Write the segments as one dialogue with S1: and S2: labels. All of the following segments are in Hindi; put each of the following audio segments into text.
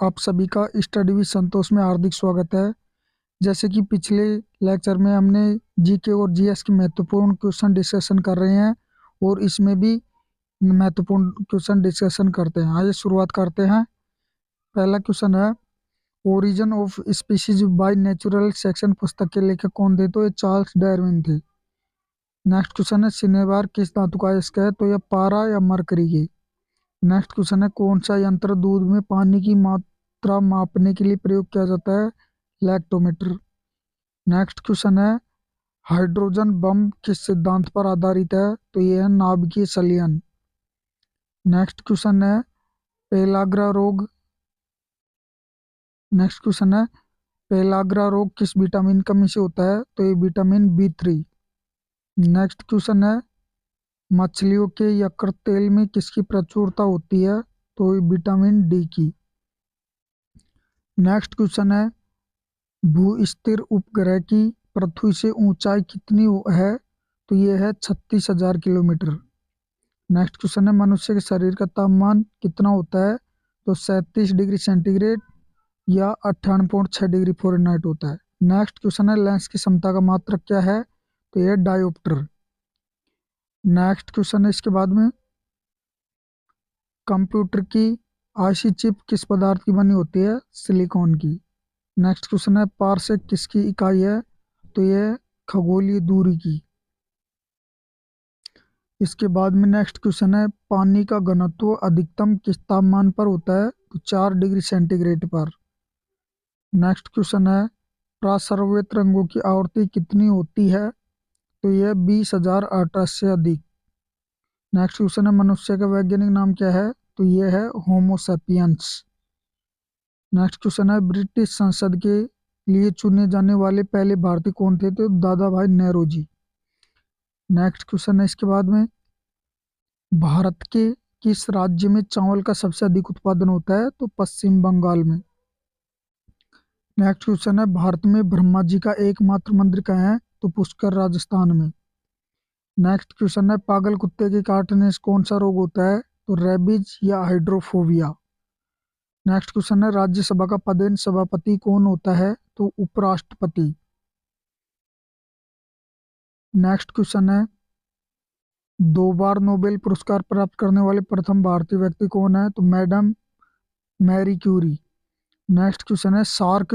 S1: आप सभी का स्टडी विद संतोष में हार्दिक स्वागत है। जैसे कि पिछले लेक्चर में हमने जीके और जीएस के महत्वपूर्ण क्वेश्चन डिस्कशन कर रहे हैं और इसमें भी महत्वपूर्ण क्वेश्चन डिस्कशन करते हैं। आइए शुरुआत करते हैं। पहला क्वेश्चन है, origin of species by natural section पुस्तक के लेखक कौन थे? तो ये चार्ल्स डार्विन थे। नेक्स्ट क्वेश्चन है, सिनेबार किस धातु का अयस्क है? तो यह पारा या मरकरी की। नेक्स्ट क्वेश्चन है, कौन सा यंत्र दूध में पानी की मात्रा मापने के लिए प्रयोग किया जाता है? लैक्टोमीटर। नेक्स्ट क्वेश्चन है, हाइड्रोजन बम किस सिद्धांत पर आधारित है? तो यह है नाभिकीय संलयन। नेक्स्ट क्वेश्चन है, पेलाग्रा रोग नेक्स्ट क्वेश्चन है, पेलाग्रा रोग किस विटामिन कमी से होता है? तो ये विटामिन B3। नेक्स्ट क्वेश्चन है, मछलियों के यकृत तेल में किसकी प्रचुरता होती है? तो ये विटामिन D की। नेक्स्ट क्वेश्चन है, भूस्थिर उपग्रह की पृथ्वी से ऊंचाई कितनी है? तो ये है 36,000 किलोमीटर। नेक्स्ट क्वेश्चन है, मनुष्य के शरीर का तापमान कितना होता है? तो 37 डिग्री सेंटीग्रेड या 58.6 डिग्री फ़ारेनहाइट होता है। नेक्स्ट क्वेश्चन है, लेंस की क्षमता का मात्रक क्या है? तो यह डायोप्टर। नेक्स्ट क्वेश्चन है इसके बाद में, कंप्यूटर की आईसी चिप किस पदार्थ की बनी होती है? सिलिकॉन की। नेक्स्ट क्वेश्चन है, पारसेक किसकी इकाई है? तो यह खगोलीय दूरी की। इसके बाद में नेक्स्ट क्वेश्चन है, पानी का घनत्व अधिकतम किस तापमान पर होता है? तो 4 डिग्री सेंटीग्रेड पर। नेक्स्ट क्वेश्चन है, प्रासर्वित रंगों की आवृत्ति कितनी होती है? तो यह 20,000 आर्टस से अधिक। नेक्स्ट क्वेश्चन है, मनुष्य का वैज्ञानिक नाम क्या है? तो यह है होमो सैपियंस। नेक्स्ट क्वेश्चन है, ब्रिटिश संसद के लिए चुने जाने वाले पहले भारतीय कौन थे? तो दादा भाई नेहरू नेक्स्ट क्वेश्चन है इसके बाद में, भारत के किस राज्य में चावल का सबसे अधिक उत्पादन होता है? तो पश्चिम बंगाल में। नेक्स्ट क्वेश्चन है, भारत में ब्रह्मा जी का एकमात्र मंदिर कहाँ है? तो पुष्कर राजस्थान में। नेक्स्ट क्वेश्चन है, पागल कुत्ते के काटने से कौन सा रोग होता है? तो रेबीज या हाइड्रोफोबिया। नेक्स्ट क्वेश्चन है, राज्यसभा का पदेन सभापति कौन होता है? तो उपराष्ट्रपति। नेक्स्ट क्वेश्चन है, 2 बार नोबेल पुरस्कार प्राप्त करने वाले प्रथम भारतीय व्यक्ति कौन है? तो madam Marie Curie. Next question है, सार्क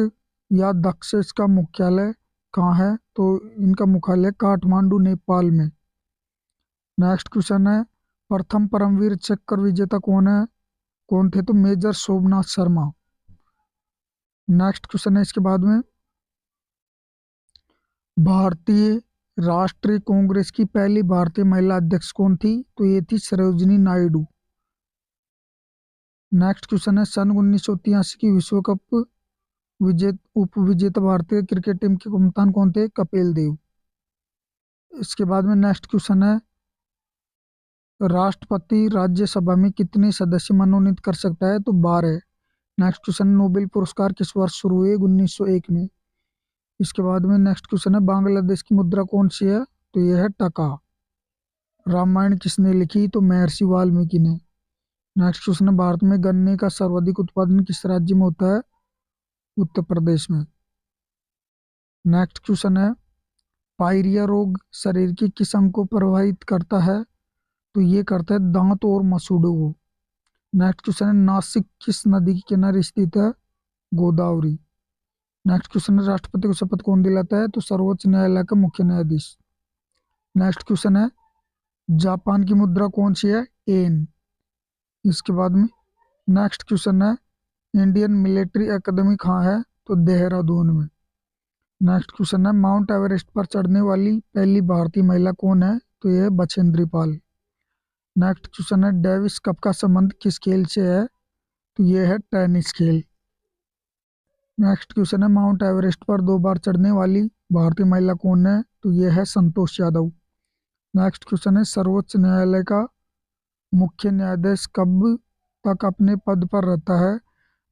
S1: या दक्षस का मुख्यालय कहाँ है? तो इनका मुख्यालय काठमांडू नेपाल में। नेक्स्ट क्वेश्चन है, प्रथम परमवीर चक्र विजेता कौन थे? तो major Shobhnath Sharma. Next question है इसके बाद में, भारतीय राष्ट्रीय कांग्रेस की पहली भारतीय महिला अध्यक्ष कौन थी? तो ये थी सरोजिनी नायडू। नेक्स्ट क्वेश्चन है, सन 1983 की विश्व कप उप विजेता भारतीय क्रिकेट टीम के कप्तान कौन थे? कपिल देव। इसके बाद में नेक्स्ट क्वेश्चन है, राष्ट्रपति राज्यसभा में कितने सदस्य मनोनीत कर सकता है? तो 12। नेक्स्ट क्वेश्चन, नोबेल पुरस्कार किस वर्ष शुरू हुए? 1901 में। इसके बाद में नेक्स्ट क्वेश्चन है, बांग्लादेश की मुद्रा कौन सी है? तो यह है टका। रामायण किसने लिखी? तो महर्षि वाल्मीकि ने। नेक्स्ट क्वेश्चन है, भारत में गन्ने का सर्वाधिक उत्पादन किस राज्य में होता है? उत्तर प्रदेश में। नेक्स्ट क्वेश्चन है, पायरिया रोग शरीर के किस अंग को प्रभावित करता है? तो ये करता है दांत और मसूड़ों को। नेक्स्ट क्वेश्चन है, नासिक किस नदी के किनारे स्थित है? गोदावरी। नेक्स्ट क्वेश्चन है, राष्ट्रपति को शपथ कौन दिलाता है? तो सर्वोच्च न्यायालय का मुख्य न्यायाधीश। नेक्स्ट क्वेश्चन है, जापान की मुद्रा कौन सी है? येन। इसके बाद में नेक्स्ट क्वेश्चन है, इंडियन मिलिट्री एकेडमी कहाँ है? तो देहरादून में। नेक्स्ट क्वेश्चन है, माउंट एवरेस्ट पर चढ़ने वाली पहली भारतीय महिला कौन है? तो यह बछेंद्री पाल। नेक्स्ट क्वेश्चन है, डेविस कप का संबंध किस खेल से है? तो यह है टेनिस खेल। नेक्स्ट क्वेश्चन है, माउंट एवरेस्ट पर 2 बार चढ़ने वाली भारतीय महिला कौन है? तो यह है संतोष यादव। नेक्स्ट क्वेश्चन है, सर्वोच्च न्यायालय का मुख्य न्यायाधीश कब तक अपने पद पर रहता है?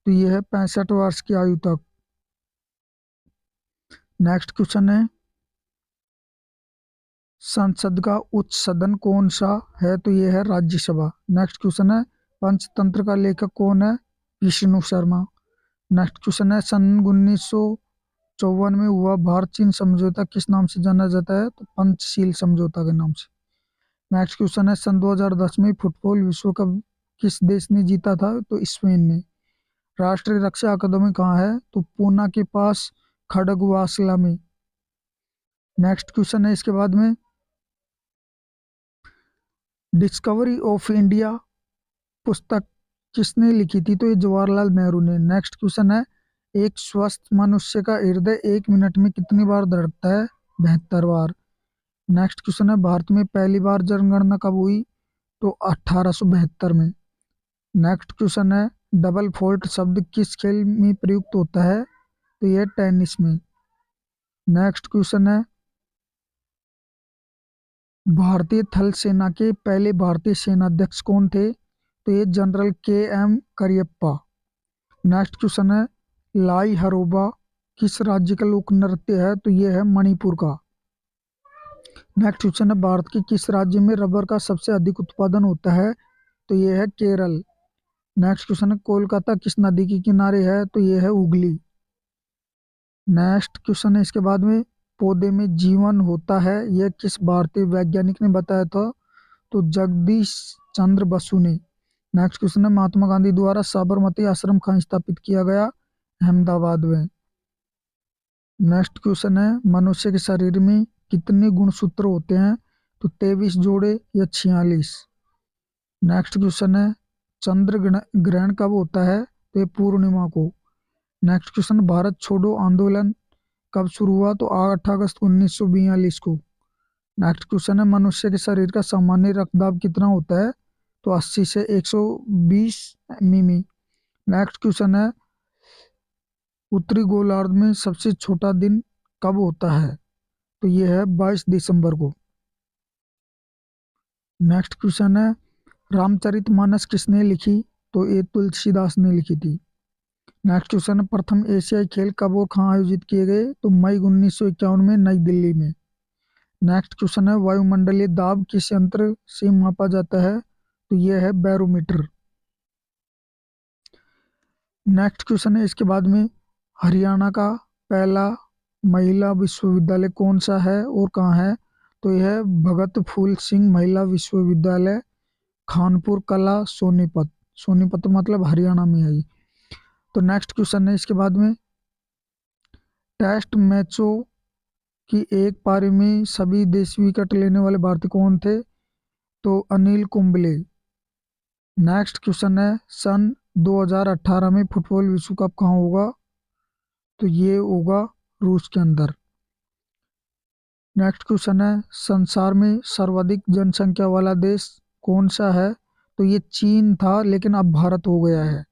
S1: तो यह है 65 वर्ष की आयु तक। नेक्स्ट क्वेश्चन है, संसद का उच्च सदन कौन सा है? तो यह है राज्यसभा। नेक्स्ट क्वेश्चन है, पंचतंत्र का लेखक कौन है? विष्णु शर्मा। नेक्स्ट क्वेश्चन है सन 1954 में हुआ भारत चीन समझौता किस नाम से जाना जाता है? तो पंचशील समझौता के नाम से। नेक्स्ट क्वेश्चन है सन 2010 में फुटबॉल विश्व कप किस देश ने जीता था? तो स्पेन ने। राष्ट्रीय रक्षा अकादमी कहाँ है? तो पूना के पास खड़गवासला में। नेक्स्ट क्वेश्चन है इसके बाद में डिस्कवरी ऑफ इंडिया पुस्तक किसने लिखी थी? तो ये जवाहरलाल नेहरू ने। नेक्स्ट क्वेश्चन है एक स्वस्थ मनुष्य का हृदय 1 मिनट में कितनी बार धड़कता है? 72 बार। नेक्स्ट क्वेश्चन है भारत में पहली बार जनगणना कब हुई? तो 1872 में। नेक्स्ट क्वेश्चन है डबल फोल्ट शब्द किस खेल में प्रयुक्त होता है? तो ये टेनिस में। नेक्स्ट क्वेश्चन है भारतीय थल सेना के पहले भारतीय सेनाध्यक्ष कौन थे? तो ये general KM. Cariappa. Next question है लाई हरोबा किस राज्य का लोक नृत्य है? तो ये है मणिपुर का। नेक्स्ट क्वेश्चन है भारत के किस राज्य में रबर का सबसे अधिक उत्पादन होता है? तो ये है केरल। नेक्स्ट क्वेश्चन है कोलकाता किस नदी के किनारे है? तो ये है हुगली। नेक्स्ट क्वेश्चन है इसके बाद में पौधे में जीवन होता है यह किस भारतीय वैज्ञानिक ने बताया था? तो जगदीश चंद्र बसु ने। नेक्स्ट क्वेश्चन है महात्मा गांधी द्वारा साबरमती आश्रम कहाँ स्थापित किया गया? अहमदाबाद में। नेक्स्ट क्वेश्चन है मनुष्य के शरीर में कितने गुणसूत्र होते हैं? तो 23 जोड़े या 46। नेक्स्ट क्वेश्चन है चंद्र ग्रहण कब होता है? तो ये पूर्णिमा को। नेक्स्ट क्वेश्चन भारत छोड़ो आंदोलन कब शुरू हुआ? तो 8 अगस्त 1942 को। नेक्स्ट क्वेश्चन है मनुष्य के शरीर का सामान्य रक्तदाब कितना होता है? तो 80 से 120 मिमी। नेक्स्ट क्वेश्चन है उत्तरी गोलार्ध में सबसे छोटा दिन कब होता है? तो ये है 22 दिसंबर को। नेक्स्ट क्वेश्चन है रामचरितमानस किसने लिखी? तो ये तुलसीदास ने लिखी थी। नेक्स्ट क्वेश्चन है प्रथम एशियाई खेल कब और कहाँ आयोजित किए गए? तो मई 1951 में नई दिल्ली में। नेक्स्ट क्वेश्चन है वायुमंडलीय दाब किस यंत्र से मापा जाता है? तो यह है बैरोमीटर। नेक्स्ट क्वेश्चन है इसके बाद में हरियाणा का पहला महिला विश्वविद्यालय कौन सा है और कहाँ है? तो यह है भगत फूल सिंह महिला विश्वविद्यालय खानपुर कला सोनीपत। सोनीपत मतलब हरियाणा में है ये। तो नेक्स्ट क्वेश्चन है इसके बाद में टेस्ट मैचों की एक पारी में सभी देश विकेट लेने वाले भारतीय कौन थे? तो अनिल कुंबले। नेक्स्ट क्वेश्चन है सन 2018 में फुटबॉल विश्व कप कहाँ होगा? तो ये होगा रूस के अंदर। नेक्स्ट क्वेश्चन है संसार में सर्वाधिक जनसंख्या वाला देश कौन सा है? तो ये चीन था लेकिन अब भारत हो गया है।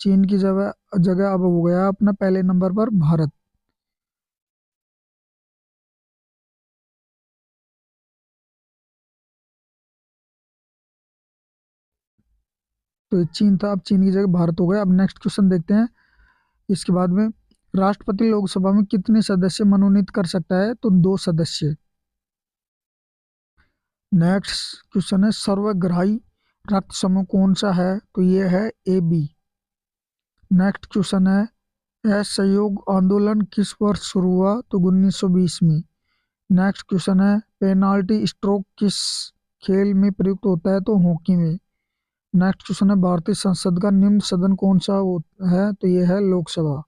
S1: चीन की जगह जगह अब हो गया अपना पहले नंबर पर भारत। तो ये चीन था अब चीन की जगह भारत हो गया। अब नेक्स्ट क्वेश्चन देखते हैं इसके बाद में राष्ट्रपति लोकसभा में कितने सदस्य मनोनीत कर सकता है? तो 2 सदस्य। नेक्स्ट क्वेश्चन है सर्वग्राही रक्त समूह कौन सा है? तो ये है ए बी। नेक्स्ट क्वेश्चन है असहयोग आंदोलन किस वर्ष शुरू हुआ? तो 1920 में। नेक्स्ट क्वेश्चन है पेनाल्टी स्ट्रोक किस खेल में प्रयुक्त होता है? तो हॉकी में। नेक्स्ट क्वेश्चन है भारतीय संसद का निम्न सदन कौन सा है? तो ये है लोकसभा।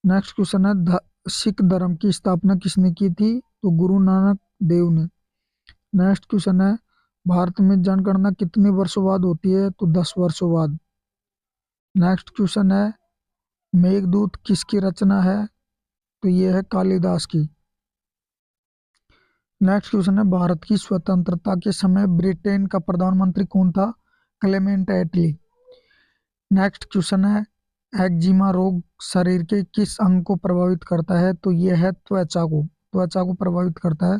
S1: नेक्स्ट क्वेश्चन है सिख धर्म की स्थापना किसने की थी? तो गुरु नानक देव ने। नेक्स्ट क्वेश्चन है भारत में जनगणना कितने वर्षों बाद होती है? तो 10 वर्षों बाद। नेक्स्ट क्वेश्चन है मेघदूत किसकी रचना है? तो ये है कालिदास की। नेक्स्ट क्वेश्चन है भारत की स्वतंत्रता के समय ब्रिटेन का प्रधानमंत्री कौन था? क्लेमेंट एटली। नेक्स्ट क्वेश्चन है एक्जिमा रोग शरीर के किस अंग को प्रभावित करता है? तो ये है त्वचा को प्रभावित करता है।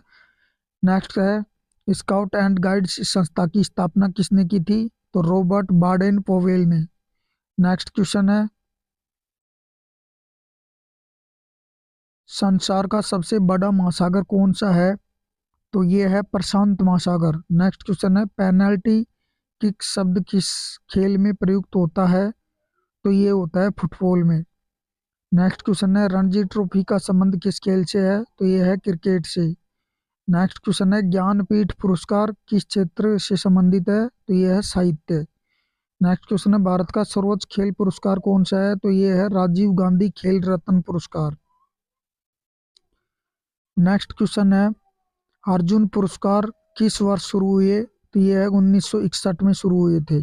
S1: नेक्स्ट है स्काउट एंड गाइड्स संस्था की स्थापना किसने की थी? तो रॉबर्ट बाडेन पोवेल ने। नेक्स्ट क्वेश्चन है संसार का सबसे बड़ा महासागर कौन सा है? तो ये है प्रशांत महासागर। नेक्स्ट क्वेश्चन है पेनल्टी किक शब्द किस खेल में प्रयुक्त होता है? तो ये होता है फुटबॉल में। नेक्स्ट क्वेश्चन है रणजी ट्रॉफी का संबंध किस खेल से है? तो ये है क्रिकेट से। नेक्स्ट क्वेश्चन है ज्ञानपीठ पुरस्कार किस क्षेत्र से संबंधित है? तो ये है साहित्य। नेक्स्ट क्वेश्चन है भारत का सर्वोच्च खेल पुरस्कार कौन सा है? तो ये है राजीव गांधी खेल रत्न पुरस्कार। नेक्स्ट क्वेश्चन है अर्जुन पुरस्कार किस वर्ष शुरू हुए? तो ये है 1961 में शुरू हुए थे।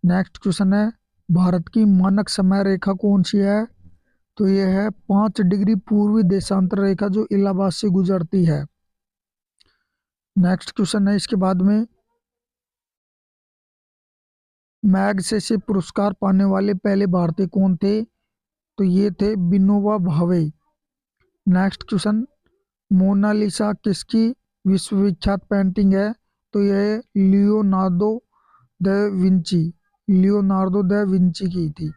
S1: नेक्स्ट क्वेश्चन है भारत की मानक समय रेखा कौन सी है? तो ये है 5 डिग्री पूर्वी देशांतर रेखा जो इलाहाबाद से गुजरती है। नेक्स्ट क्वेश्चन है इसके बाद में मैगसेसे पुरस्कार पाने वाले पहले भारतीय कौन थे? तो ये थे Vinoba Bhave. Next question Mona Lisa किसकी विश्वविख्यात पेंटिंग है? तो यह विंची लियोनार्डो द विंची की थी।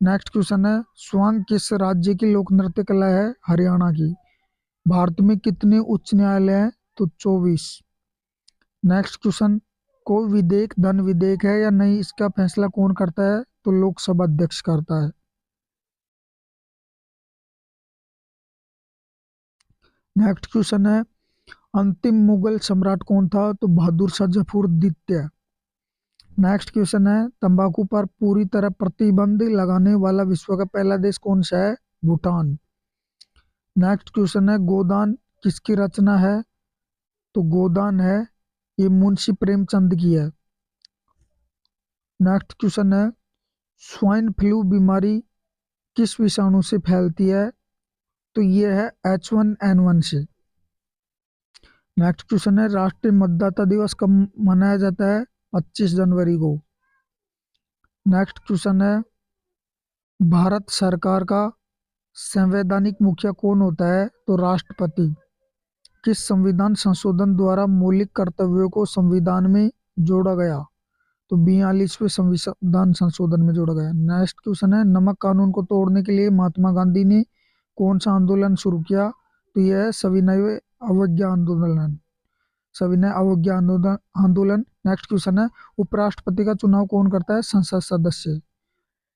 S1: नेक्स्ट क्वेश्चन है स्वांग किस राज्य की लोक नृत्य कला है? हरियाणा की। भारत में कितने उच्च न्यायालय हैं? तो 24। नेक्स्ट क्वेश्चन को विधेयक धन विधेयक है या नहीं, इसका फैसला कौन करता है? तो लोकसभा अध्यक्ष करता है। नेक्स्ट क्वेश्चन है अंतिम मुगल सम्राट कौन था? तो बहादुर शाह जफर द्वितीय। नेक्स्ट क्वेश्चन है तंबाकू पर पूरी तरह प्रतिबंध लगाने वाला विश्व का पहला देश कौन सा है? भूटान। नेक्स्ट क्वेश्चन है गोदान किसकी रचना है? तो गोदान है ये मुंशी प्रेमचंद की है। नेक्स्ट क्वेश्चन है स्वाइन फ्लू बीमारी किस विषाणु से फैलती है? तो ये है H1N1 से। नेक्स्ट क्वेश्चन है राष्ट्रीय मतदाता दिवस कब मनाया जाता है? 25 जनवरी को। नेक्स्ट क्वेश्चन है भारत सरकार का संवैधानिक मुखिया कौन होता है? तो राष्ट्रपति। किस संविधान संशोधन द्वारा मौलिक कर्तव्यों को संविधान में जोड़ा गया? तो 42वें संविधान संशोधन में जोड़ा गया। नेक्स्ट क्वेश्चन है नमक कानून को तोड़ने के लिए महात्मा गांधी ने कौन सा आंदोलन शुरू किया? तो यह है सविनय अवज्ञा आंदोलन। सविनय अवज्ञा आंदोलन। नेक्स्ट क्वेश्चन है उपराष्ट्रपति का चुनाव कौन करता है? संसद सदस्य।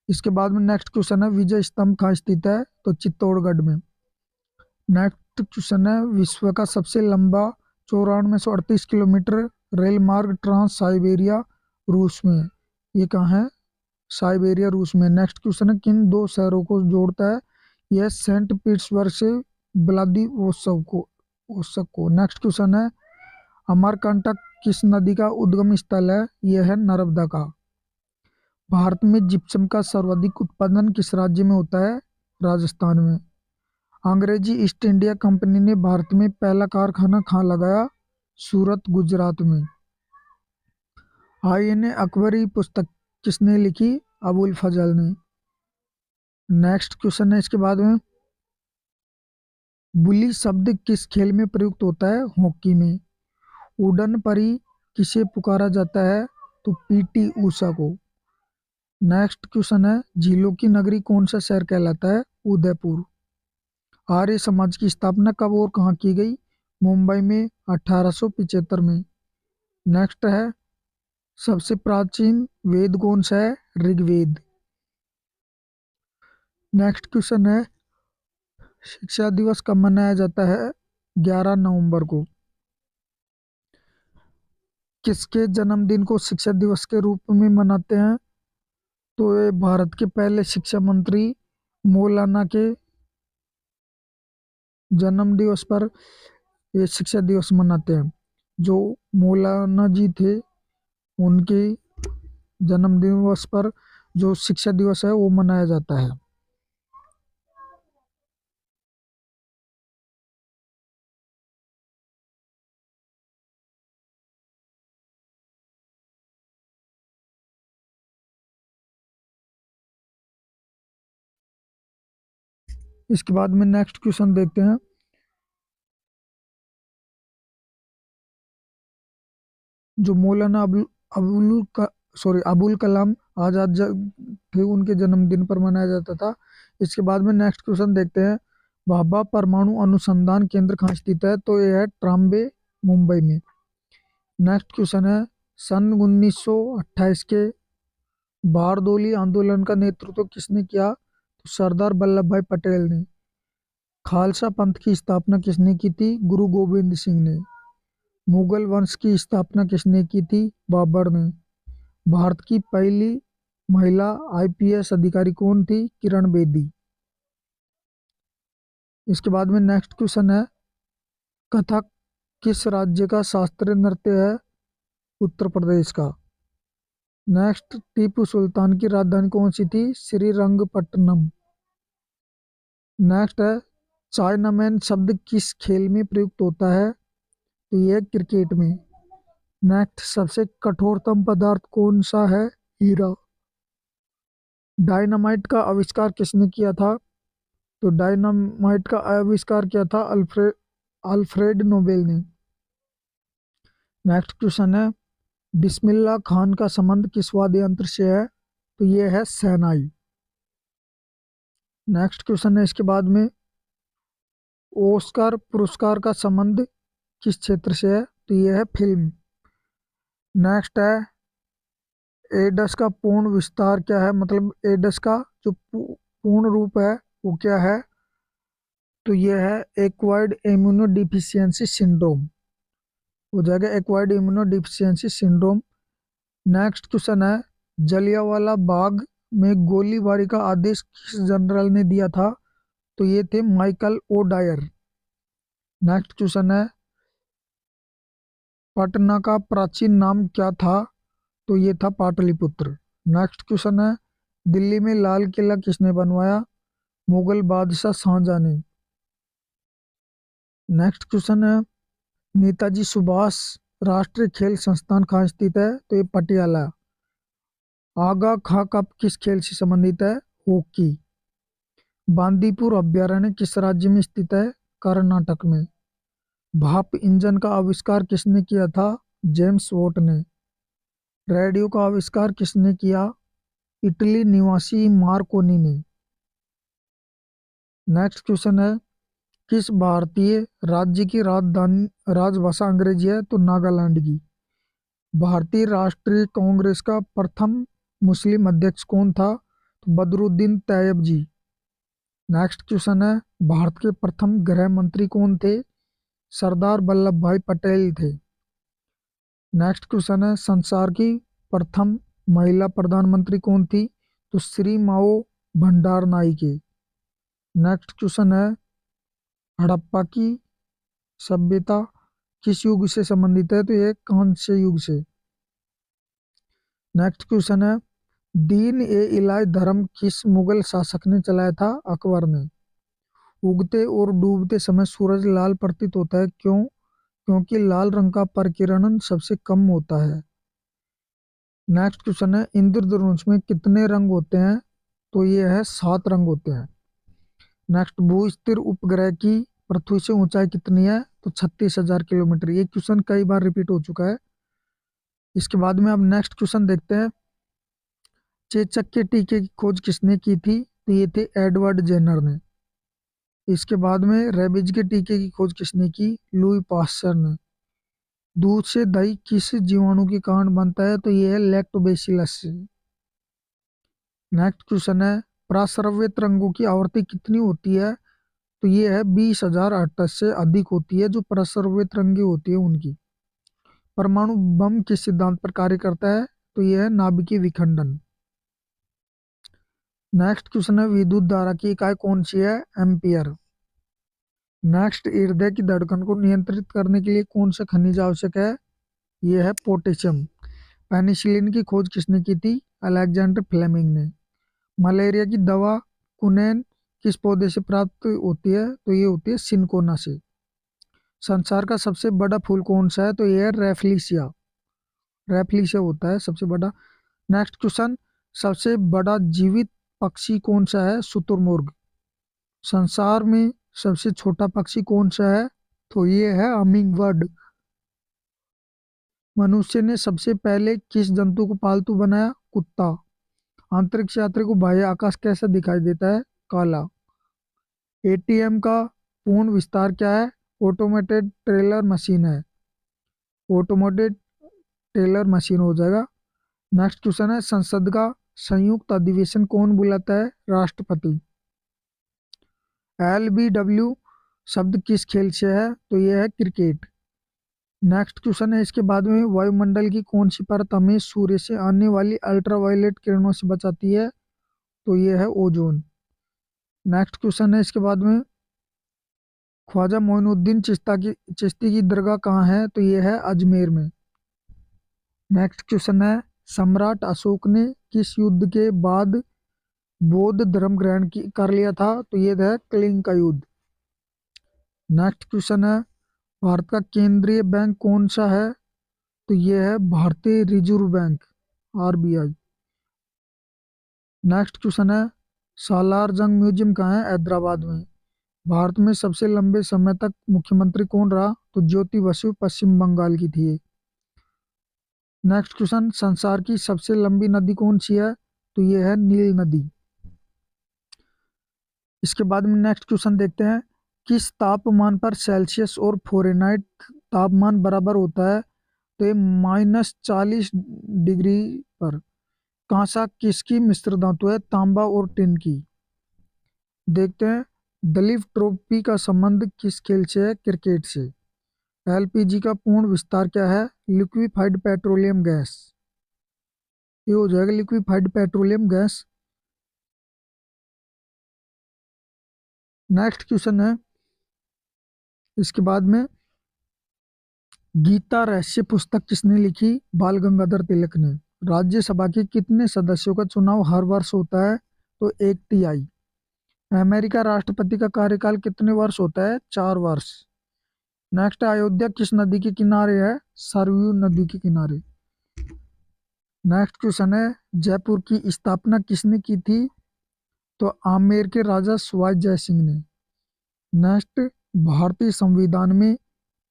S1: इसके बाद में नेक्स्ट क्वेश्चन है विजय स्तंभ कहाँ स्थित है? तो चित्तौड़गढ़ में। नेक्स्ट क्वेश्चन है विश्व का सबसे लंबा 9438 किलोमीटर रेल मार्ग ट्रांस साइबेरिया रूस में, ये कहाँ है? साइबेरिया रूस में। नेक्स्ट क्वेश्चन है किन दो शहरों को जोड़ता है? यह सेंट पीटर्सबर्ग से व्लादिवोस्तोक को। नेक्स्ट क्वेश्चन है अमरकंटक किस नदी का उद्गम स्थल है? यह है नर्मदा का। भारत में जिप्सम का सर्वाधिक उत्पादन किस राज्य में होता है? राजस्थान में। अंग्रेजी ईस्ट इंडिया कंपनी ने भारत में पहला कारखाना कहाँ लगाया? सूरत गुजरात में। आईएनए अकबरी पुस्तक किसने लिखी? अबुल फजल ने। नेक्स्ट क्वेश्चन है इसके बाद में बुली शब्द किस खेल में प्रयुक्त होता है? हॉकी में। उड़न परी किसे पुकारा जाता है? तो पीटी ऊषा को। नेक्स्ट क्वेश्चन है झीलों की नगरी कौन सा शहर कहलाता है? उदयपुर। आर्य समाज की स्थापना कब और कहाँ की गई? मुंबई में 1875 में। नेक्स्ट है सबसे प्राचीन वेद कौन सा है? ऋग्वेद। नेक्स्ट क्वेश्चन है शिक्षा दिवस कब मनाया जाता है? 11 नवंबर को। किसके जन्मदिन को शिक्षा दिवस के रूप में मनाते हैं? तो ये भारत के पहले शिक्षा मंत्री मौलाना के जन्म दिवस पर ये शिक्षा दिवस मनाते हैं। जो मौलाना जी थे उनके जन्म दिवस पर जो शिक्षा दिवस है वो मनाया जाता है। इसके बाद में नेक्स्ट क्वेश्चन देखते हैं जो मौलाना अबुल का अबुल कलाम आजाद थे उनके जन्मदिन पर मनाया जाता था। इसके बाद में नेक्स्ट क्वेश्चन देखते हैं भाभा परमाणु अनुसंधान केंद्र कहाँ स्थित है? तो यह है ट्राम्बे मुंबई में। नेक्स्ट क्वेश्चन है सन 1928 के बारदोली आंदोलन का नेतृत्व किसने किया? तो सरदार वल्लभ भाई पटेल ने। खालसा पंथ की स्थापना किसने की थी? गुरु गोविंद सिंह ने। मुगल वंश की स्थापना किसने की थी? बाबर ने। भारत की पहली महिला आईपीएस अधिकारी कौन थी? किरण बेदी। इसके बाद में नेक्स्ट क्वेश्चन है, कथक किस राज्य का शास्त्रीय नृत्य है? उत्तर प्रदेश का। नेक्स्ट, टीपू सुल्तान की राजधानी कौन सी थी? श्रीरंगपट्टनम। नेक्स्ट है, चाइनामैन शब्द किस खेल में प्रयुक्त होता है? तो ये क्रिकेट में। नेक्स्ट, सबसे कठोरतम पदार्थ कौन सा है? हीरा। डायनामाइट का आविष्कार किसने किया था? तो डायनामाइट का आविष्कार किया था अल्फ्रेड नोबेल ने। नेक्स्ट क्वेश्चन है, बिस्मिल्लाह खान का संबंध किस वाद्य यंत्र से है? तो ये है शहनाई। नेक्स्ट क्वेश्चन है इसके बाद में, ऑस्कर पुरस्कार का संबंध किस क्षेत्र से है? तो ये है फिल्म। नेक्स्ट है, एडस का पूर्ण विस्तार क्या है? मतलब एडस का जो पूर्ण रूप है वो क्या है? तो ये है एक्वायर्ड इम्यूनो डिफिशियंसी सिंड्रोम। हो जाएगा acquired immuno deficiency syndrome. Next question है, जलियांवाला बाग में गोलीबारी का आदेश किस जनरल ने दिया था? तो ये थे Michael O'Dwyer. Next question है, पटना का प्राचीन नाम क्या था? तो ये था पाटलिपुत्र। नेक्स्ट क्वेश्चन है, दिल्ली में लाल किला किसने बनवाया? मुगल बादशाह शाहजहां ने। नेक्स्ट क्वेश्चन है, नेताजी सुभाष राष्ट्रीय खेल संस्थान कहाँ स्थित है? तो ये पटियाला। आगा खां कप किस खेल से संबंधित है? हॉकी। बांदीपुर अभ्यारण्य किस राज्य में स्थित है? कर्नाटक में। भाप इंजन का आविष्कार किसने किया था? जेम्स वॉट ने। रेडियो का आविष्कार किसने किया? इटली निवासी मार्कोनी ने। नेक्स्ट क्वेश्चन है, किस भारतीय राज्य की राजधानी राजभाषा अंग्रेजी है? तो नागालैंड की। भारतीय राष्ट्रीय कांग्रेस का प्रथम मुस्लिम अध्यक्ष कौन था? तो बदरुद्दीन तैयब जी। नेक्स्ट क्वेश्चन है, भारत के प्रथम गृह मंत्री कौन थे? सरदार वल्लभ भाई पटेल थे। नेक्स्ट क्वेश्चन है, संसार की प्रथम महिला प्रधानमंत्री कौन थी? तो श्री माओ भंडार नायके। नेक्स्ट क्वेश्चन है, हड़प्पा की सभ्यता किस युग से संबंधित है? तो ये कांस्य युग से। नेक्स्ट क्वेश्चन है, दीन ए इलाही धर्म किस मुगल शासक ने चलाया था? अकबर ने। उगते और डूबते समय सूरज लाल प्रतीत होता है, क्यों? क्योंकि लाल रंग का परिकिरण सबसे कम होता है। नेक्स्ट क्वेश्चन है, इंद्रधनुष में कितने रंग होते हैं? तो ये है 7 रंग होते हैं। नेक्स्ट, भू स्थिर उपग्रह की पृथ्वी से ऊंचाई कितनी है? तो 36,000 किलोमीटर। ये क्वेश्चन कई बार रिपीट हो चुका है। इसके बाद में अब नेक्स्ट क्वेश्चन देखते हैं, चेचक के टीके की खोज किसने की थी? तो ये थे एडवर्ड जेनर ने। इसके बाद में रेबीज के टीके की खोज किसने की? लुई पास्चर ने। दूध से दही किस जीवाणु के कारण बनता है? तो ये है लैक्टोबैसिलस से। नेक्स्ट क्वेश्चन है, प्रस्रव्य तरंगों की आवृत्ति कितनी होती है? तो ये है 20,000 हर्ट्ज से अधिक होती है जो प्रस्रव्य तरंगे होती है उनकी। परमाणु बम किस सिद्धांत पर कार्य करता है? तो ये है नाभिकीय विखंडन। नेक्स्ट क्वेश्चन है, विद्युत धारा की इकाई कौन सी है? एम्पियर। नेक्स्ट, हृदय की धड़कन को नियंत्रित करने के लिए कौन सा खनिज आवश्यक है? यह है पोटेशियम। पेनिसिलिन की खोज किसने की थी? अलेक्जेंडर फ्लेमिंग ने। मलेरिया की दवा कुनैन किस पौधे से प्राप्त होती है? तो ये होती है सिनकोना से। संसार का सबसे बड़ा फूल कौन सा है? तो ये है रेफलिसिया। रेफलिसिया होता है सबसे बड़ा। नेक्स्ट क्वेश्चन, सबसे बड़ा जीवित पक्षी कौन सा है? शुतुरमुर्ग। संसार में सबसे छोटा पक्षी कौन सा है? तो ये है हमिंग बर्ड। मनुष्य ने सबसे पहले किस जंतु को पालतू बनाया? कुत्ता। अंतरिक्ष यात्री को बाह्य आकाश कैसा दिखाई देता है? काला। एटीएम का पूर्ण विस्तार क्या है? ऑटोमेटेड टेलर मशीन है। ऑटोमेटेड टेलर मशीन हो जाएगा। नेक्स्ट क्वेश्चन है, संसद का संयुक्त अधिवेशन कौन बुलाता है? राष्ट्रपति। LBW शब्द किस खेल से है? तो यह है क्रिकेट। नेक्स्ट क्वेश्चन है इसके बाद में, वायुमंडल की कौन सी परत हमें सूर्य से आने वाली अल्ट्रावायलेट किरणों से बचाती है? तो यह है ओजोन। नेक्स्ट क्वेश्चन है इसके बाद में, ख्वाजा मोइनुद्दीन चिश्ती की दरगाह कहाँ है? तो यह है अजमेर में। नेक्स्ट क्वेश्चन है, सम्राट अशोक ने किस युद्ध के बाद बौद्ध धर्म ग्रहण कर लिया था? तो यह है कलिंग का युद्ध। नेक्स्ट क्वेश्चन है, भारत का केंद्रीय बैंक कौन सा है? तो यह है भारतीय reserve bank, RBI। Next question है, सालार जंग म्यूजियम कहाँ है? हैदराबाद में। भारत में सबसे लंबे समय तक मुख्यमंत्री कौन रहा? तो ज्योति बसु पश्चिम बंगाल की थी। नेक्स्ट क्वेश्चन, संसार की सबसे लंबी नदी कौन सी है? तो यह है नील नदी। इसके बाद में नेक्स्ट क्वेश्चन देखते हैं, किस तापमान पर सेल्सियस और फ़ारेनहाइट तापमान बराबर होता है? तो ये -40 डिग्री पर। कांसा किसकी मिश्र धातु है? तांबा और टिन की। देखते हैं, दलीप ट्रॉफी का संबंध किस खेल से है? क्रिकेट से। LPG का पूर्ण विस्तार क्या है? Liquefied petroleum gas. ये हो जाएगा liquefied petroleum gas. Next question है इसके बाद में, गीता रहस्य पुस्तक किसने लिखी? बाल गंगाधर तिलक ने। राज्यसभा के कितने सदस्यों का चुनाव हर वर्ष होता है? तो 1/3। अमेरिका राष्ट्रपति का कार्यकाल कितने वर्ष होता है? 4 वर्ष। नेक्स्ट, अयोध्या किस नदी के किनारे है? सरयू नदी के किनारे। नेक्स्ट क्वेश्चन है, जयपुर की स्थापना किसने की थी? तो आमेर के राजा सवाई जय सिंह ने। नेक्स्ट, भारतीय संविधान में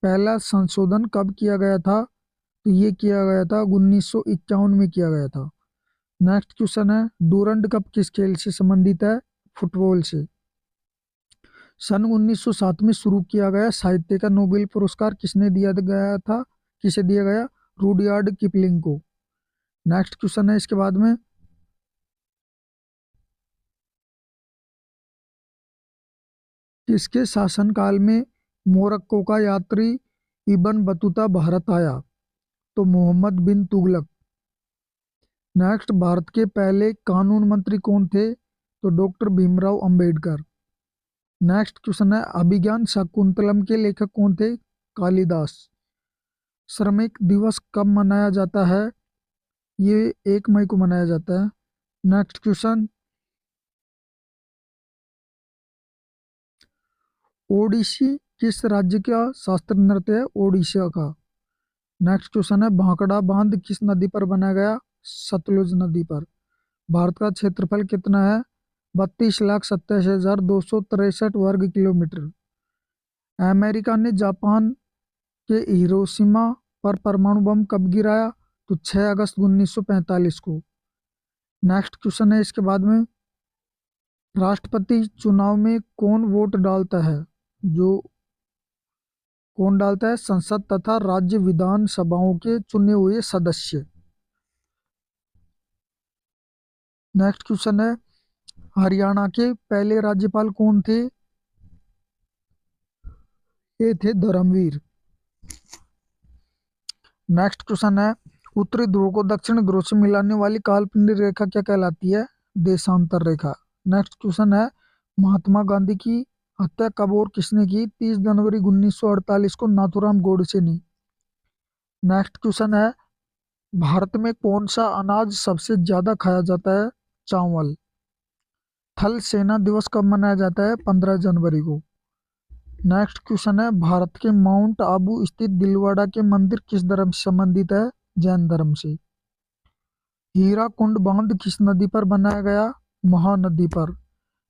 S1: पहला संशोधन कब किया गया था? तो ये किया गया था 1951 में किया गया था। नेक्स्ट क्वेश्चन है, डूरंड कप किस खेल से संबंधित है? फुटबॉल से। सन 1907 में शुरू किया गया साहित्य का नोबेल पुरस्कार किसने दिया गया था? किसे दिया गया? रुडयार्ड किपलिंग को। नेक्स्ट क्वेश्चन है इसके बाद में, किसके शासनकाल में मोरक्को का यात्री इब्न बतूता भारत आया? तो मोहम्मद बिन तुगलक। नेक्स्ट, भारत के पहले कानून मंत्री कौन थे? तो doctor Bhimrao Ambedkar. Next question है, अभिज्ञान शाकुंतलम के लेखक कौन थे? कालिदास। श्रमिक दिवस कब मनाया जाता है? ये 1 मई को मनाया जाता है। नेक्स्ट क्वेश्चन, ओडिसी किस राज्य का शास्त्रीय नृत्य है? ओडिशा का। नेक्स्ट क्वेश्चन है, भांकड़ा बांध किस नदी पर बनाया गया? सतलुज नदी पर। भारत का क्षेत्रफल कितना है? 32,87,263 वर्ग किलोमीटर। अमेरिका ने जापान के हिरोशिमा पर परमाणु बम कब गिराया? तो 6 अगस्त 1945 को। नेक्स्ट क्वेश्चन है इसके बाद में, राष्ट्रपति चुनाव में कौन वोट डालता है? कौन डालता है? संसद तथा राज्य विधानसभाओं के चुने हुए सदस्य। नेक्स्ट क्वेश्चन है, हरियाणा के पहले राज्यपाल कौन थे? ये थे धर्मवीर। नेक्स्ट क्वेश्चन है, उत्तरी ध्रुव को दक्षिण ध्रुव से मिलाने वाली काल्पनिक रेखा क्या कहलाती है? देशांतर रेखा। नेक्स्ट क्वेश्चन है, महात्मा गांधी की हत्या कब और किसने की? 30 जनवरी 1948 को नाथूराम गोडसे ने। नेक्स्ट क्वेश्चन है, भारत में कौन सा अनाज सबसे ज्यादा खाया जाता है? चावल। थल सेना दिवस कब मनाया जाता है? 15 जनवरी को। नेक्स्ट क्वेश्चन है, भारत के माउंट आबू स्थित दिलवाड़ा के मंदिर किस धर्म से संबंधित है? जैन धर्म से। हीराकुंड बांध किस नदी पर बनाया गया? महानदी पर।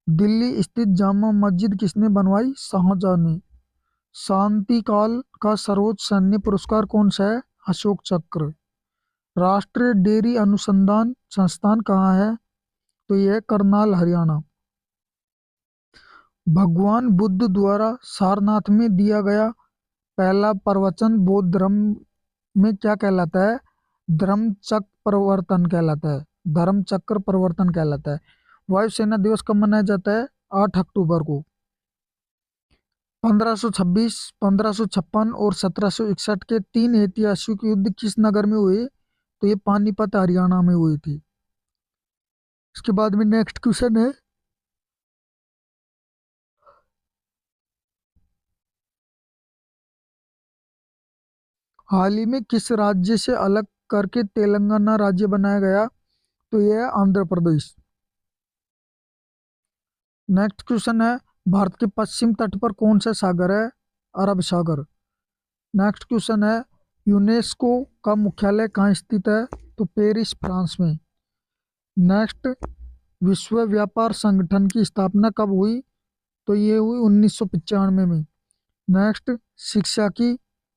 S1: दिल्ली स्थित जामा मस्जिद किसने बनवाई? शाहजहां ने। शांति काल का सर्वोच्च सैन्य पुरस्कार कौन सा है? अशोक चक्र। राष्ट्रीय डेयरी अनुसंधान संस्थान कहाँ है? तो यह करनाल, हरियाणा। भगवान बुद्ध द्वारा सारनाथ में दिया गया पहला प्रवचन बौद्ध धर्म में क्या कहलाता है? धर्मचक्र प्रवर्तन कहलाता है। धर्म चक्र परिवर्तन कहलाता है। वायुसेना दिवस कब मनाया जाता है? 8 अक्टूबर को। 1526, 1556 और 1761 के तीन ऐतिहासिक युद्ध किस नगर में हुए? तो ये पानीपत हरियाणा में हुई थी। इसके बाद में नेक्स्ट क्वेश्चन है, हाल ही में किस राज्य से अलग करके तेलंगाना राज्य बनाया गया? तो ये है आंध्र प्रदेश। नेक्स्ट क्वेश्चन है, भारत के पश्चिम तट पर कौन सा सागर है? अरब सागर। नेक्स्ट क्वेश्चन है, यूनेस्को का मुख्यालय कहाँ स्थित है? तो पेरिस, फ्रांस में। नेक्स्ट, विश्व व्यापार संगठन की स्थापना कब हुई? तो ये हुई 1995 में। नेक्स्ट, शिक्षा की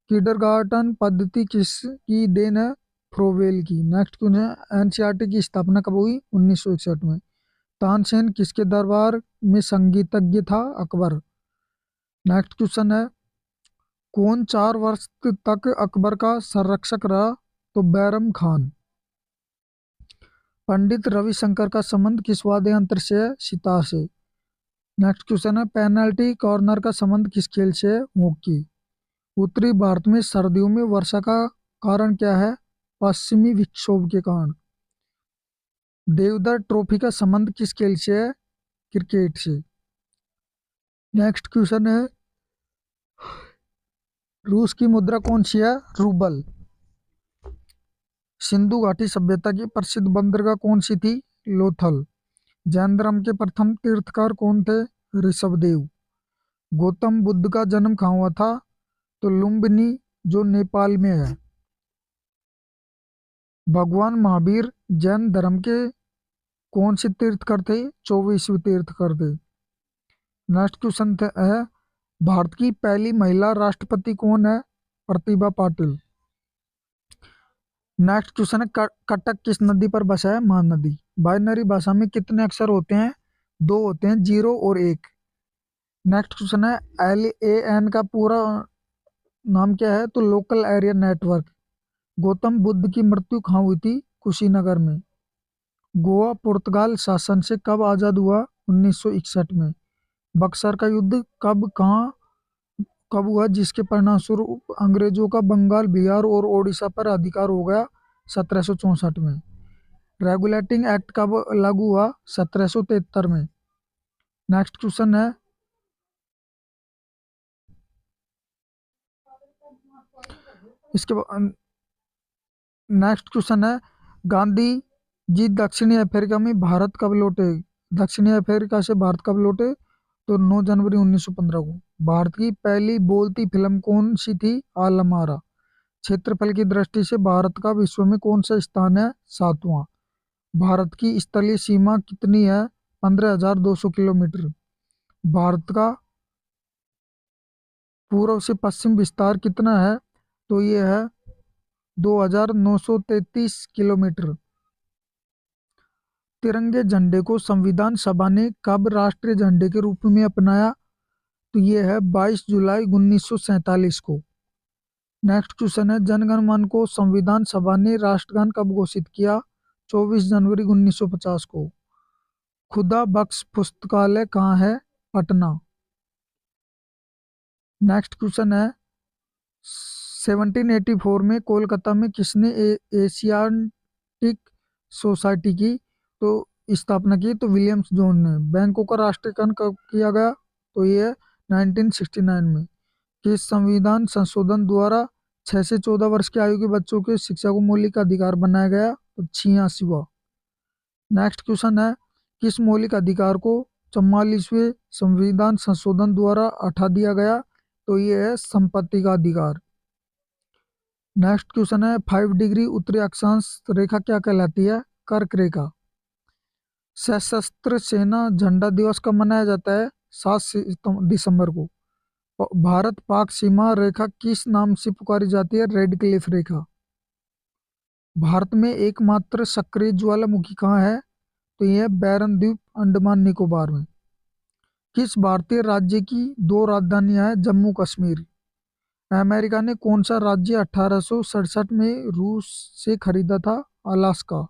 S1: किंडरगार्टन पद्धति किसकी देन है? फ्रोवेल की। नेक्स्ट क्वेश्चन है, एनसीईआरटी की स्थापना कब हुई? 1961 में। तानसेन किसके दरबार में संगीतज्ञ था? अकबर। नेक्स्ट क्वेश्चन है, कौन 4 वर्ष तक अकबर का संरक्षक रहा? तो बैरम खान। पंडित रविशंकर का संबंध किस वाद्य यंत्र से है? सितार से। नेक्स्ट क्वेश्चन है, पेनल्टी कॉर्नर का संबंध किस खेल से है? हॉकी। उत्तरी भारत में सर्दियों में वर्षा का कारण क्या है? पश्चिमी विक्षोभ के कारण। देवधर ट्रॉफी का संबंध किस खेल से है? क्रिकेट से। नेक्स्ट क्वेश्चन है, रूस की मुद्रा कौन सी है? रूबल। सिंधु घाटी सभ्यता की प्रसिद्ध बंदरगाह कौन सी थी? लोथल। जैन धर्म के प्रथम तीर्थकार कौन थे? ऋषभदेव। गौतम बुद्ध का जन्म कहाँ हुआ था? तो लुम्बिनी, जो नेपाल में है। भगवान महावीर जैन धर्म के कौन से तीर्थकर थे? 24वें तीर्थकर थे। नेक्स्ट क्वेश्चन है, भारत की पहली महिला राष्ट्रपति कौन है? प्रतिभा पाटिल। नेक्स्ट क्वेश्चन है, कटक किस नदी पर बसा है? महानदी। बाइनरी भाषा में कितने अक्षर होते हैं? 2 होते हैं, 0 और 1। नेक्स्ट क्वेश्चन है, LAN का पूरा नाम क्या है? तो local area network. Gautam Buddha की मृत्यु कहाँ हुई थी? कुशीनगर में। गोवा पुर्तगाल शासन से कब आजाद हुआ? 1961 में। बक्सर का युद्ध कब हुआ, जिसके परिणामस्वरूप अंग्रेजों का बंगाल, बिहार और ओडिशा पर अधिकार हो गया? 1764 में। रेगुलेटिंग एक्ट कब लागू हुआ? 1773 में। नेक्स्ट क्वेश्चन है, इसके बाद नेक्स्ट क्वेश्चन है, गांधी जी दक्षिणी अफ्रीका में भारत कब लौटे? दक्षिणी अफ्रीका से भारत कब लौटे? तो 9 जनवरी 1915 को। भारत की पहली बोलती फिल्म कौन सी थी? आलम आरा। क्षेत्रफल की दृष्टि से भारत का विश्व में कौन सा स्थान है? 7वां। भारत की स्थलीय सीमा कितनी है? 15,200 किलोमीटर। भारत का पूर्व से पश्चिम विस्तार कितना है? तो ये है 2,933 किलोमीटर। तिरंगे झंडे को संविधान सभा ने कब राष्ट्रीय झंडे के रूप में अपनाया? तो ये है 22 जुलाई 1947 को। नेक्स्ट क्वेश्चन है, जनगण मन को संविधान सभा ने राष्ट्रगान कब घोषित किया? 24 जनवरी 1950 को। खुदा बख्श पुस्तकालय कहाँ है? पटना। नेक्स्ट क्वेश्चन है, 1784 में कोलकाता में किसने एशियाटिक सोसाइटी की तो स्थापना की? तो विलियम्स जोन ने। बैंकों का राष्ट्रीयकरण कब किया गया? तो ये 1969 में। किस संविधान संशोधन द्वारा 6 से 14 वर्ष की आयु के बच्चों के शिक्षा को मौलिक अधिकार बनाया गया? तो 86वां। नेक्स्ट क्वेश्चन है, किस मौलिक अधिकार को 44वें संविधान संशोधन द्वारा हटा दिया गया? तो ये है संपत्ति का अधिकार। नेक्स्ट क्वेश्चन है, 5 डिग्री उत्तरी अक्षांश रेखा क्या कहलाती है? कर्क रेखा। सशस्त्र सेना झंडा दिवस कब मनाया जाता है? 7 दिसंबर को। भारत पाक सीमा रेखा किस नाम से पुकारी जाती है? रेड क्लिफ रेखा। भारत में एकमात्र सक्रिय ज्वालामुखी कहाँ है? तो यह बैरन द्वीप, अंडमान निकोबार में। किस भारतीय राज्य की 2 राजधानियां हैं? जम्मू कश्मीर। अमेरिका ने कौन सा राज्य 1867 में रूस से खरीदा था? अलास्का।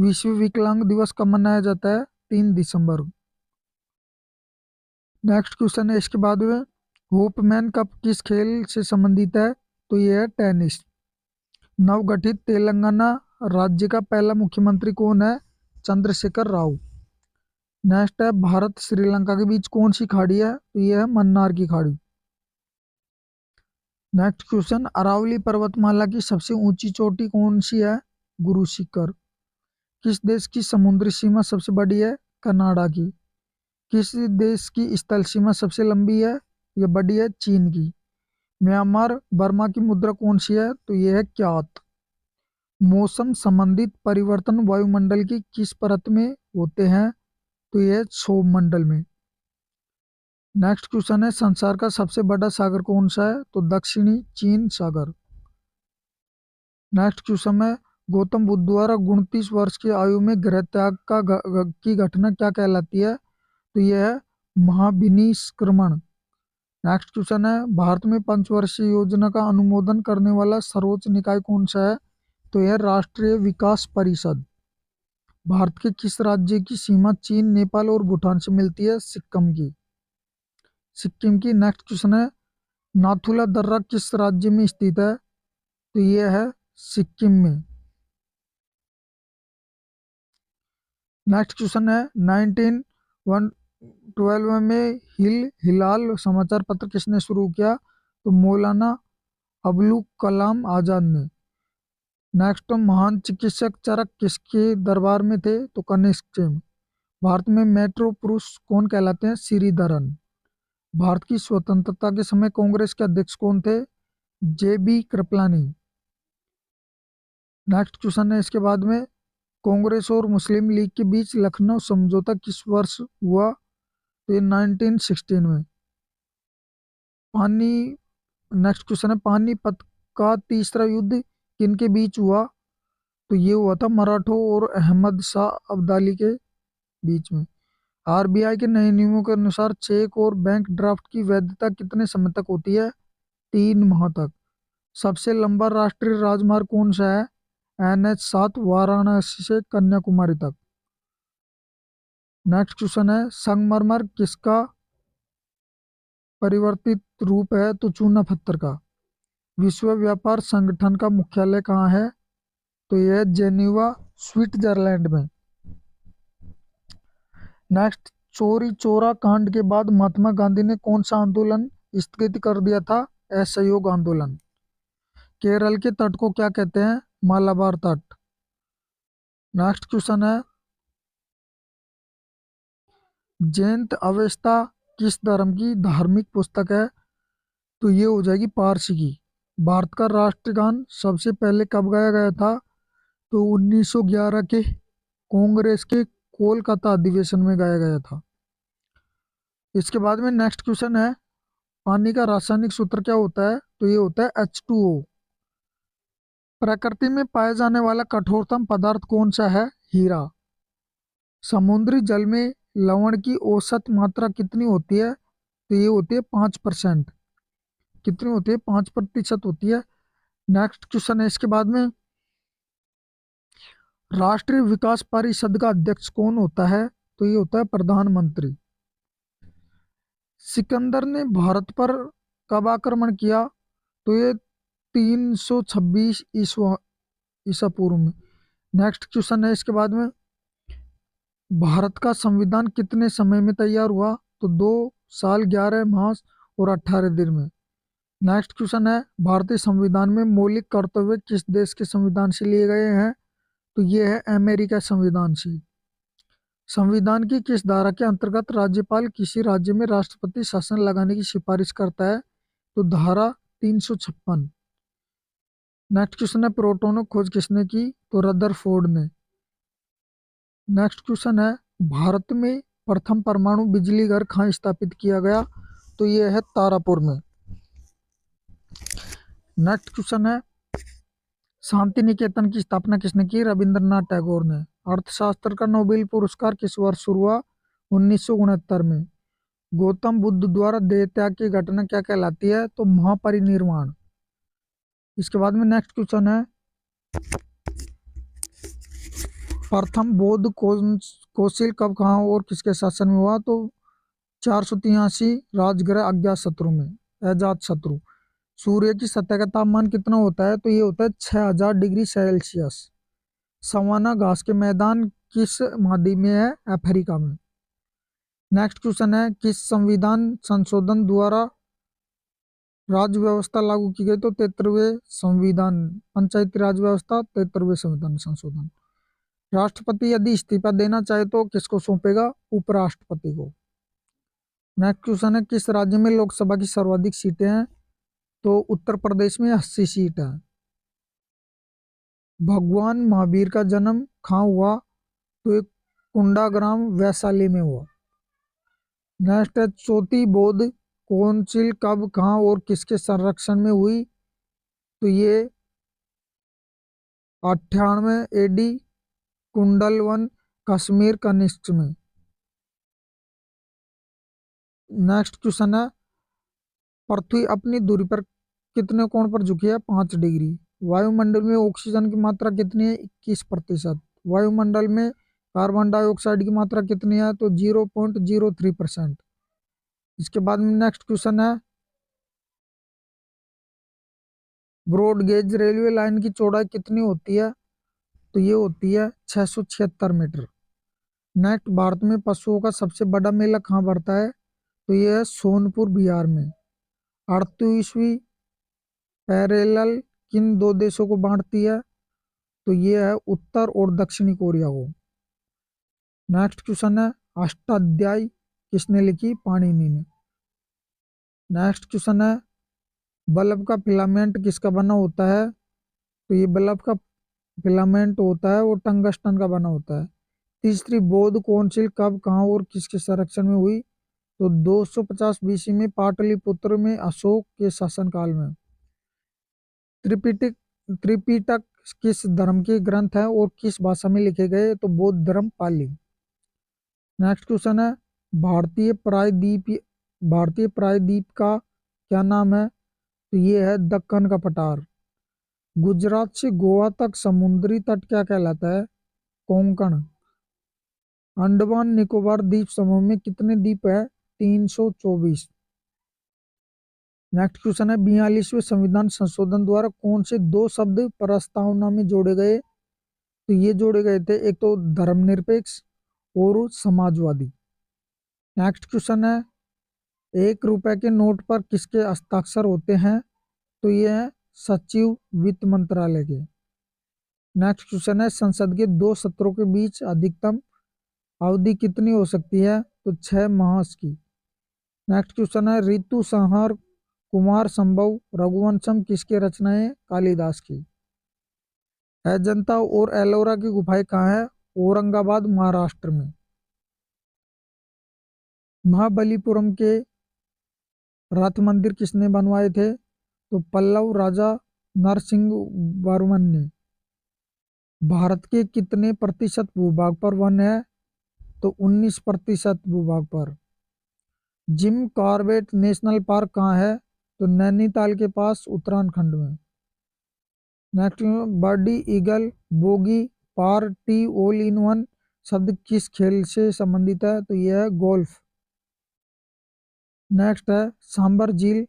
S1: विश्व विकलांग दिवस कब मनाया जाता है? 3 दिसंबर। नेक्स्ट क्वेश्चन है इसके बाद में, होपमैन कप किस खेल से संबंधित है? तो ये है टेनिस। नवगठित तेलंगाना राज्य का पहला मुख्यमंत्री कौन है? चंद्रशेखर राव। नेक्स्ट है, भारत श्रीलंका के बीच कौन सी खाड़ी है? तो ये है मन्नार की खाड़ी। नेक्स्ट क्वेश्चन, अरावली पर्वतमाला की सबसे ऊंची चोटी कौन सी है? गुरु शिखर। किस देश की समुद्री सीमा सबसे बड़ी है? कनाडा की। किस देश की स्थल सीमा सबसे लंबी है? ये बड़ी है चीन की। म्यांमार बर्मा की मुद्रा कौन सी है? तो ये है क्यात। मौसम संबंधित परिवर्तन वायुमंडल की किस परत में होते हैं? तो ये क्षोभ मंडल में। नेक्स्ट क्वेश्चन है, संसार का सबसे बड़ा सागर कौन सा है? तो दक्षिणी चीन सागर। नेक्स्ट क्वेश्चन में, गौतम बुद्ध द्वारा 29 वर्ष की आयु में गृह त्याग की घटना क्या कहलाती है? तो यह है महाविनिष्क्रमण। नेक्स्ट क्वेश्चन है, भारत में पंचवर्षीय योजना का अनुमोदन करने वाला सर्वोच्च निकाय कौन सा है? तो यह राष्ट्रीय विकास परिषद। भारत के किस राज्य की सीमा चीन, नेपाल और भूटान से मिलती है? सिक्किम की। सिक्किम की। नेक्स्ट क्वेश्चन है, नाथुला दर्रा किस राज्य में स्थित है? तो यह है सिक्किम में। नेक्स्ट क्वेश्चन है, 1912 में हिलाल समाचार पत्र किसने शुरू किया? तो मौलाना अबुल कलाम आजाद ने। नेक्स्ट, महान चिकित्सक चरक किसके दरबार में थे? तो कनिष्क के। भारत में मेट्रो पुरुष कौन कहलाते हैं? श्रीधरन। भारत की स्वतंत्रता के समय कांग्रेस के अध्यक्ष कौन थे? JB कृपलानी। नेक्स्ट क्वेश्चन है इसके बाद में, कांग्रेस और मुस्लिम लीग के बीच लखनऊ समझौता किस वर्ष हुआ? तो ये 1916 में। पानी नेक्स्ट क्वेश्चन है, पानीपत का तीसरा युद्ध किन के बीच हुआ? तो ये हुआ था मराठों और अहमद शाह अब्दाली के बीच में। RBI के नए नियमों के अनुसार चेक और बैंक ड्राफ्ट की वैधता कितने समय तक होती है? 3 माह तक। सबसे लंबा राष्ट्रीय राजमार्ग कौन सा है? NH7 वाराणसी से कन्याकुमारी तक। नेक्स्ट क्वेश्चन है, संगमरमर किसका परिवर्तित रूप है? तो चूना पत्थर का। विश्व व्यापार संगठन का मुख्यालय कहाँ है? तो यह है जेनीवा स्विट्जरलैंड में। नेक्स्ट, चोरी चोरा कांड के बाद महात्मा गांधी ने कौन सा आंदोलन स्थगित कर दिया था? असहयोग आंदोलन। केरल के तट को क्या कहते हैं? मालाबार तट। नेक्स्ट क्वेश्चन है, जयंत अवेस्ता किस धर्म की धार्मिक पुस्तक है? तो ये हो जाएगी पारसी की। भारत का राष्ट्रगान सबसे पहले कब गाया गया था? तो 1911 के कांग्रेस के कोलकाता अधिवेशन में गाया गया था। इसके बाद में नेक्स्ट क्वेश्चन है, पानी का रासायनिक सूत्र क्या होता है? तो ये होता है H2O। प्रकृति में पाए जाने वाला कठोरतम पदार्थ कौन सा है? हीरा। समुद्री जल में लवण की औसत मात्रा कितनी होती है? तो ये होती है 5%। कितनी होती है? 5% होती है। नेक्स्ट क्वेश्चन है इसके बाद में, राष्ट्रीय विकास परिषद का अध्यक्ष कौन होता है? तो ये होता है प्रधानमंत्री। सिकंदर ने भारत पर कब आक्रमण किया? तो ये 326 ईसा पूर्व में। नेक्स्ट क्वेश्चन है इसके बाद में, भारत का संविधान कितने समय में तैयार हुआ? तो 2 साल 11 माह और 18 दिन में। नेक्स्ट क्वेश्चन है, भारतीय संविधान में मौलिक कर्तव्य किस देश के संविधान से लिए गए हैं? तो ये है अमेरिका संविधान से। संविधान की किस धारा के अंतर्गत राज्यपाल किसी राज्य में राष्ट्रपति शासन लगाने की सिफारिश करता है? तो धारा 356। नेक्स्ट क्वेश्चन है, प्रोटॉनों की खोज किसने की? तो रदरफोर्ड ने। नेक्स्ट क्वेश्चन है, भारत में प्रथम परमाणु बिजली घर कहाँ स्थापित किया गया? तो यह है तारापुर में। नेक्स्ट क्वेश्चन है, शांति निकेतन की स्थापना किसने की? रविंद्रनाथ टैगोर ने। अर्थशास्त्र का नोबेल पुरस्कार किस वर्ष शुरू हुआ? 1969 में। गौतम बुद्ध द्वारा देह त्याग की घटना क्या कहलाती है? तो महापरिनिर्वाण। इसके बाद में नेक्स्ट क्वेश्चन है, प्रथम बौद्ध कौंसिल कब कहाँ और किसके शासन में हुआ? तो 483 राजगृह अज्ञातशत्रु में, अजातशत्रु। सूर्य की सतह का तापमान कितना होता है? तो ये होता है 6000 डिग्री सेल्सियस। सवाना घास के मैदान किस महाद्वीप में है? अफ्रीका में। नेक्स्ट क्वेश्चन है, किस संविधान संशोधन द्वारा राज्य व्यवस्था लागू की गई? तो 73वें संविधान, पंचायती राज व्यवस्था, 73वें संविधान संशोधन। राष्ट्रपति यदि इस्तीफा देना चाहे तो किसको सौंपेगा? उपराष्ट्रपति को। नेक्स्ट क्वेश्चन है, किस राज्य में लोकसभा की सर्वाधिक सीटें हैं? तो उत्तर प्रदेश में 80 सीट है। भगवान महावीर का जन्म कहाँ हुआ? तो एक कुंडाग्राम वैशाली में हुआ। नेक्स्ट है, चौथी बौद्ध कौंसिल कब कहाँ और किसके संरक्षण में हुई? तो ये 98 एडी कुंडलवन कश्मीर कनिष्क में। नेक्स्ट क्वेश्चन है, पृथ्वी अपनी धुरी पर कितने कोण पर झुकी है? 5 डिग्री। वायुमंडल में ऑक्सीजन की मात्रा कितनी है? 21%। वायुमंडल में कार्बन डाइऑक्साइड की मात्रा कितनी है? तो 0.03%। इसके बाद में नेक्स्ट क्वेश्चन है, ब्रॉड गेज रेलवे लाइन की चौड़ाई कितनी होती है? तो ये होती है 676 मीटर। नेक्स्ट, भारत में पशुओं का सबसे बड़ा मेला कहाँ भरता है? तो ये है सोनपुर बिहार में। 38वीं पैरेलल किन दो देशों को बांटती है? तो ये है उत्तर और दक्षिणी कोरिया को। नेक्स्ट क्वेश्चन है, अष्टाध्यायी किसने लिखी? पाणिनि ने। नेक्स्ट क्वेश्चन है, बल्ब का फिलामेंट किसका बना होता है? तो ये बल्ब का फिलामेंट होता है वो टंगस्टन का बना होता है। तीसरी बौद्ध कौंसिल कब कहाँ और किसके संरक्षण में हुई? तो 250 बीसी में पाटलिपुत्र में अशोक के शासनकाल में। त्रिपिटक त्रिपिटक किस धर्म के ग्रंथ है और किस भाषा में लिखे गए? तो बौद्ध धर्म पाली। नेक्स्ट क्वेश्चन है, भारतीय प्रायद्वीप का क्या नाम है? तो ये है दक्कन का पठार। गुजरात से गोवा तक समुद्री तट क्या कहलाता है? कोंकण। अंडमान निकोबार द्वीप समूह में कितने द्वीप है? 324। नेक्स्ट क्वेश्चन है, 42वें संविधान संशोधन द्वारा कौन से दो शब्द प्रस्तावना में जोड़े गए? तो ये जोड़े गए थे, एक तो धर्मनिरपेक्ष और समाजवादी। नेक्स्ट क्वेश्चन है, 1 रुपए के नोट पर किसके हस्ताक्षर होते हैं? तो ये है सचिव वित्त मंत्रालय के। नेक्स्ट क्वेश्चन है, संसद के 2 सत्रों के बीच अधिकतम अवधि कितनी हो सकती है? तो 6 माह की। नेक्स्ट क्वेश्चन है, ऋतु संहार कुमार संभव रघुवंशम किसकी रचनाएं? कालिदास की। अजंता और एलोरा की गुफाएं कहाँ है? औरंगाबाद महाराष्ट्र में। महाबलीपुरम के रथ मंदिर किसने बनवाए थे? तो पल्लव राजा नरसिंह वर्मन ने। भारत के कितने प्रतिशत भूभाग पर वन है? तो 19% भूभाग पर। जिम कॉर्बेट नेशनल पार्क कहाँ है? तो नैनीताल के पास उत्तराखंड में। Next, birdie eagle bogey par tee all in one शब्द किस खेल से संबंधित है? तो यह है गोल्फ। नेक्स्ट है, सांबर झील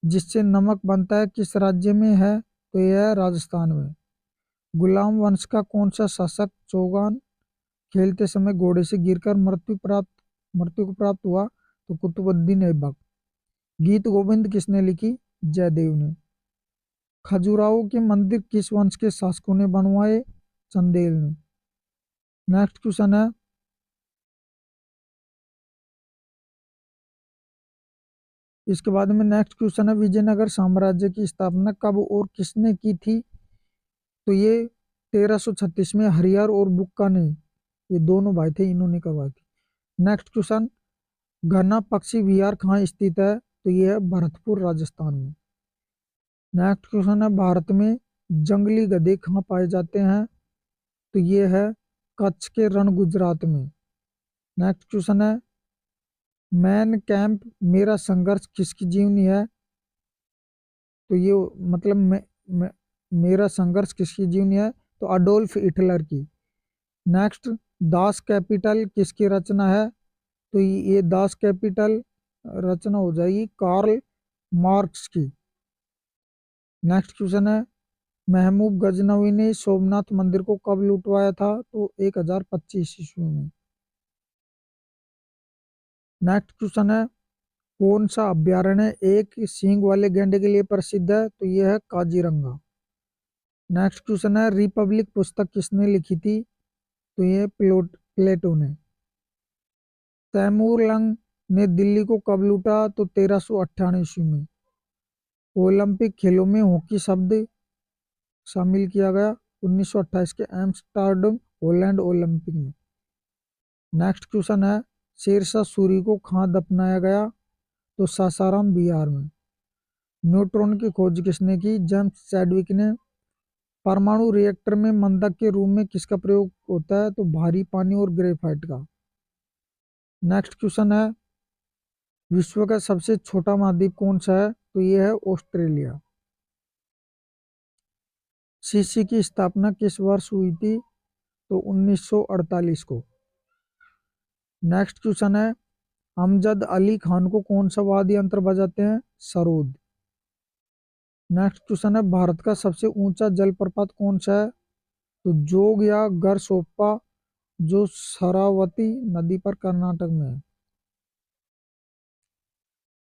S1: जिससे नमक बनता है किस राज्य में है? तो यह है राजस्थान में। गुलाम वंश का कौन सा शासक चौगान खेलते समय घोड़े से गिरकर मृत्यु को प्राप्त हुआ? तो कुतुबुद्दीन ऐबक। गीत गोविंद किसने लिखी? जयदेव ने। खजुराहो के मंदिर किस वंश के शासकों ने बनवाए? चंदेल ने। नेक्स्ट क्वेश्चन है, इसके बाद में नेक्स्ट क्वेश्चन है, विजयनगर साम्राज्य की स्थापना कब और किसने की थी? तो ये 1336 में हरिहर और बुक्का ने, ये दोनों भाई थे, इन्होंने करवाई थी। नेक्स्ट क्वेश्चन, घना पक्षी विहार कहाँ स्थित है? तो ये है भरतपुर राजस्थान में। नेक्स्ट क्वेश्चन है, भारत में जंगली गधे कहाँ पाए जाते हैं? तो ये है कच्छ के रण गुजरात में। नेक्स्ट क्वेश्चन है, मैन कैंप मेरा संघर्ष किसकी जीवनी है? तो ये मतलब मेरा संघर्ष किसकी जीवनी है? तो अडोल्फ हिटलर की। नेक्स्ट, दास कैपिटल किसकी रचना है? तो ये दास कैपिटल रचना हो जाएगी कार्ल मार्क्स की। नेक्स्ट क्वेश्चन है, महमूद गजनवी ने सोमनाथ मंदिर को कब लुटवाया था? तो 1025 ईस्वी में। नेक्स्ट क्वेश्चन है, कौन सा अभ्यारण्य एक सींग वाले गैंडे के लिए प्रसिद्ध है? तो यह है काजीरंगा। नेक्स्ट क्वेश्चन है, रिपब्लिक पुस्तक किसने लिखी थी? तो ये प्लेटो ने। तैमूर लंग ने दिल्ली को कब लूटा? तो 1398 ईस्वी में। ओलंपिक खेलों में हॉकी शब्द शामिल किया गया 1928 के एम्स्टर्डम हॉलैंड ओलंपिक में। नेक्स्ट क्वेश्चन है, शेरशाह सूरी को कहाँ दफनाया गया? तो सासाराम बिहार में। न्यूट्रॉन की खोज किसने की? जेम्स चैडविक ने। परमाणु रिएक्टर में मंदक के रूप में किसका प्रयोग होता है? तो भारी पानी और ग्रेफाइट का। नेक्स्ट क्वेश्चन है, विश्व का सबसे छोटा महाद्वीप कौन सा है? तो यह है ऑस्ट्रेलिया। सीसी की स्थापना किस वर्ष हुई थी? तो 1948 को। नेक्स्ट क्वेश्चन है, अमजद अली खान को कौन सा वाद्य यंत्र बजाते हैं? सरोद। नेक्स्ट क्वेश्चन है, भारत का सबसे ऊंचा जलप्रपात कौन सा है? तो जोग या गरसोप्पा, जो शरावती नदी पर कर्नाटक में है।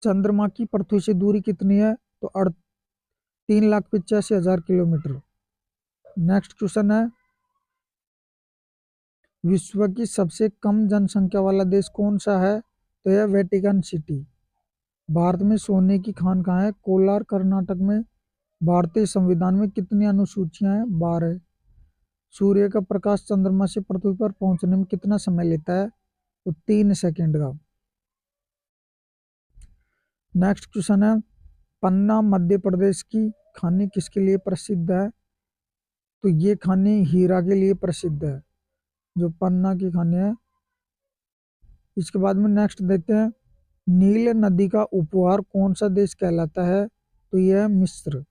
S1: चंद्रमा की पृथ्वी से दूरी कितनी है? तो 3,85,000 किलोमीटर। नेक्स्ट क्वेश्चन है, विश्व की सबसे कम जनसंख्या वाला देश कौन सा है? तो यह वेटिकन सिटी। भारत में सोने की खान कहाँ है? कोलार कर्नाटक में। भारतीय संविधान में कितनी अनुसूचियां हैं? 12। सूर्य का प्रकाश चंद्रमा से पृथ्वी पर पहुंचने में कितना समय लेता है? तो 3 सेकंड का। नेक्स्ट क्वेश्चन है, पन्ना मध्य प्रदेश की खानी किसके लिए प्रसिद्ध है? तो ये खानी हीरा के लिए प्रसिद्ध है, जो पन्ना की खानी है। इसके बाद में नेक्स्ट देखते हैं, नील नदी का उपहार कौन सा देश कहलाता है? तो यह है मिस्र।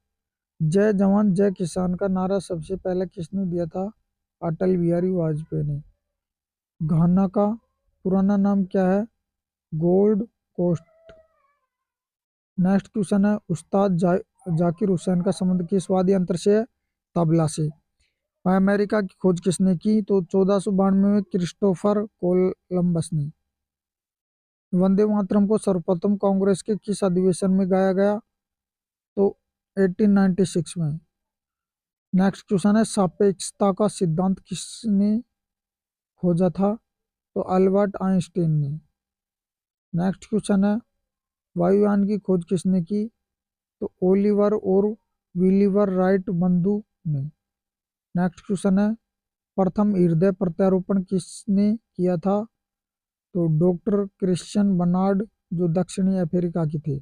S1: जय जवान जय किसान का नारा सबसे पहले किसने दिया था? अटल बिहारी वाजपेयी ने। घाना का पुराना नाम क्या है? Gold coast. नेक्स्ट क्वेश्चन है, उस्ताद जाकिर हुसैन का संबंध किस वाद्य यंत्र से है? तबला से। अमेरिका की खोज किसने की? तो 1492 में क्रिस्टोफर कोलंबस ने। वंदे मातरम को सर्वप्रथम कांग्रेस के किस अधिवेशन में गाया गया? तो 1896 में। नेक्स्ट क्वेश्चन है, सापेक्षता का सिद्धांत किसने खोजा था? तो अल्बर्ट आइंस्टीन ने। नेक्स्ट क्वेश्चन है, वायुयान की खोज किसने की? तो ओलिवर और विलिवर राइट बंधु ने। नेक्स्ट क्वेश्चन है, प्रथम हृदय प्रत्यारोपण किसने किया था? तो डॉक्टर क्रिश्चियन बर्नार्ड, जो दक्षिणी अफ्रीका की थे।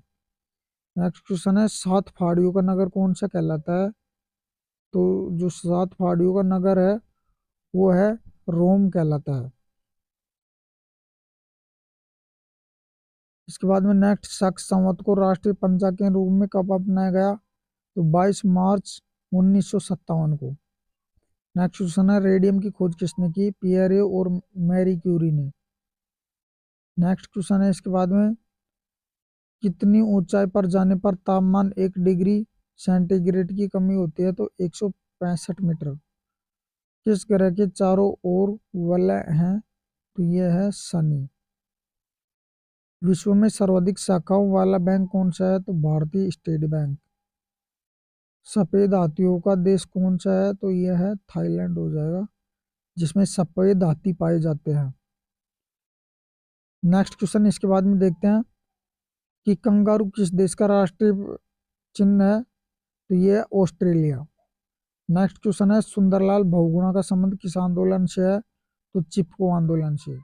S1: नेक्स्ट क्वेश्चन है, 7 पहाड़ियों का नगर कौन सा कहलाता है? तो जो 7 पहाड़ियों का नगर है वो है रोम कहलाता है। इसके बाद में नेक्स्ट, शक संवत को राष्ट्रीय पंचांग के रूप में कब अपनाया गया? तो 22 मार्च 1957 को। नेक्स्ट क्वेश्चन है, रेडियम की खोज किसने की? पियरे और मैरी क्यूरी ने। नेक्स्ट क्वेश्चन है, इसके बाद में कितनी ऊंचाई पर जाने पर तापमान 1 डिग्री सेंटीग्रेड की कमी होती है? तो 165 मीटर। किस ग्रह के चारों ओर वलय हैं? तो यह है शनि। विश्व में सर्वाधिक शाखाओं वाला बैंक कौन सा है? तो भारतीय स्टेट बैंक। सफेद हाथियों का देश कौन सा है? तो यह है थाईलैंड हो जाएगा, जिसमें सफेद हाथी पाए जाते हैं। नेक्स्ट क्वेश्चन इसके बाद में देखते हैं कि कंगारू किस देश का राष्ट्रीय चिन्ह है? तो यह है ऑस्ट्रेलिया। नेक्स्ट क्वेश्चन है, सुंदरलाल बहुगुणा का संबंध किस आंदोलन से है? तो चिपको आंदोलन से।